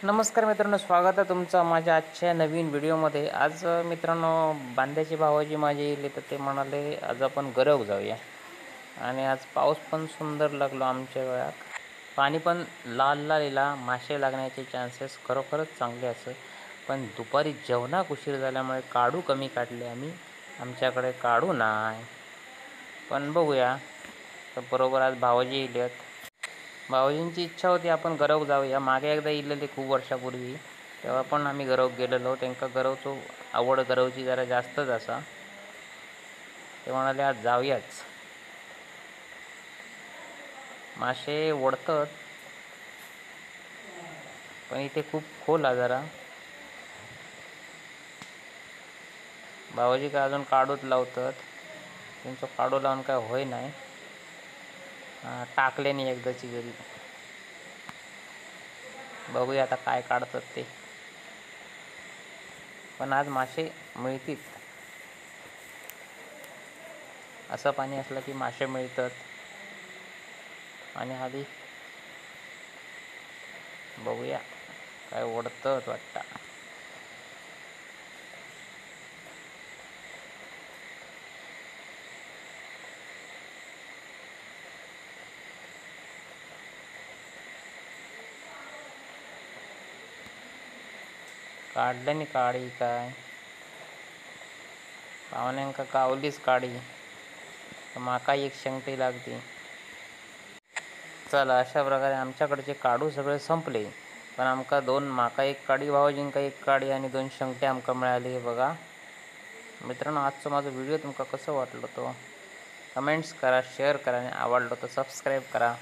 नमस्कार मित्रांनो, स्वागत आहे तुमचं माझ्या आजच्या नवीन व्हिडिओमध्ये. आज मित्रांनो, बांद्याचे भावाजी माझे येले तर ते म्हणाले आज आपण गरव जाऊया. आणि आज पाऊस पण सुंदर लागलो आमच्या वेळात. पाणी पण लाल लाल येला, मासे लागण्याचे चान्सेस खरोखरच चांगले असं. पण दुपारी जेवणाक उशीर झाल्यामुळे काढू कमी काढले आम्ही. आमच्याकडे काढू नाही, पण बघूया. तर बरोबर आज भावाजी येले. भाऊजींची इच्छा होती आपण गरव जाऊया. मागे एकदा इलेले खूप वर्षापूर्वी, तेव्हा पण आम्ही गरव गेलेलो. त्यांना गरवचो आवड गरवची जरा जास्तच असा. ते म्हणाले आज जाऊयाच. मासे ओढतात, पण इथे खूप खोल आहे जरा. भाऊजी काय अजून काढूच लावतात. त्यांचं काढू लावून काय होय नाही. टाकले नाही एकदाची घरी. बघूया आता काय काढतात ते. पण आज मासे मिळतील. असं पाणी असलं की मासे मिळतात. आणि आधी बघूया काय ओढतं वाटतं. काढल्याने काढी काय पाहुण्यांका कावलीच काढी, माका एक शंकटी लागते. चला, अशा प्रकारे आमच्याकडचे काढू सगळे संपले. पण आमका माका एक काडी, भाऊजींका एक काडी आणि 2 शंकटे आमका मिळाली. बघा मित्रांनो, आजचा माझा व्हिडिओ तुमका कसं वाटलं तो कमेंट्स करा, शेअर करा आणि आवडलं तर सबस्क्राईब करा.